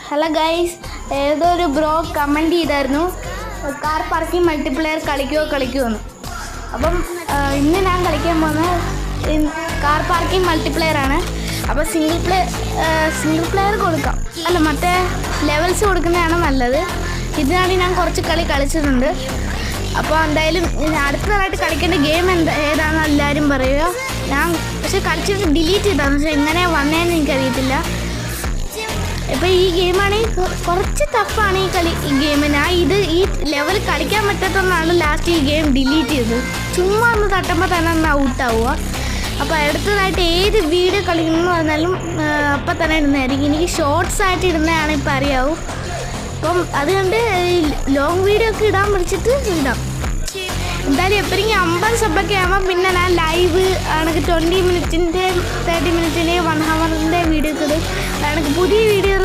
Hello guys, ഏതൊരു bro comment ചെയ്തായിരുന്നു car parking multiplayer കളിക്കുമോ. അപ്പം ഇന്ന് ഞാൻ കളിക്കാൻ പോകുന്നത് കാർ പാർക്കിംഗ് മൾട്ടിപ്ലെയർ ആണ്. അപ്പോൾ സിംഗിൾ പ്ലെയർ കൊടുക്കാം, അല്ല മറ്റേ ലെവൽസ് കൊടുക്കുന്നതാണ് നല്ലത്. ഇതിനാണ് ഞാൻ കുറച്ച് കളിച്ചിട്ടുണ്ട്. അപ്പോൾ എന്തായാലും അടുത്തതായിട്ട് കളിക്കേണ്ട ഗെയിം ഏതാണെന്ന് എല്ലാവരും പറയുക. ഞാൻ പക്ഷെ കളിച്ചിട്ട് ഡിലീറ്റ് ചെയ്തതാണ്, പക്ഷെ എങ്ങനെ വന്നതെന്ന് എനിക്കറിയത്തില്ല. ഇപ്പോൾ ഈ ഗെയിമാണെങ്കിൽ കുറച്ച് ടഫാണ് ഈ ഗെയിം. ഞാൻ ഈ ലെവൽ കളിക്കാൻ പറ്റാത്തതുകൊണ്ടാണ് ലാസ്റ്റ് ഈ ഗെയിം ഡിലീറ്റ് ചെയ്തത്. ചുമ്മാ ഒന്ന് തട്ടുമ്പോൾ തന്നെ ഒന്ന് ഔട്ടാവുക. അപ്പോൾ അടുത്തതായിട്ട് ഏത് വീഡിയോ കളിക്കുന്നു പറഞ്ഞാലും അപ്പം തന്നെ ഇടുന്നതായിരിക്കും. എനിക്ക് ഷോർട്സ് ആയിട്ട് ഇടുന്നതാണ് ഇപ്പം അറിയാവും. അപ്പം അതുകൊണ്ട് ലോങ് വീഡിയോ ഒക്കെ ഇടാൻ പഠിച്ചിട്ട് ഇടാം. എന്തായാലും എപ്പോഴെങ്കിലും 50 സബ്ബൊക്കെ ആകുമ്പോൾ പിന്നെ ഞാൻ ലൈവ് ആണെങ്കിൽ 20 മിനിറ്റിൻ്റെ 30 മിനിറ്റിൻ്റെ 1 ഹവറിൻ്റെ വീഡിയോ ഒക്കെ ഇടും. എനിക്ക് പുതിയ വീഡിയോ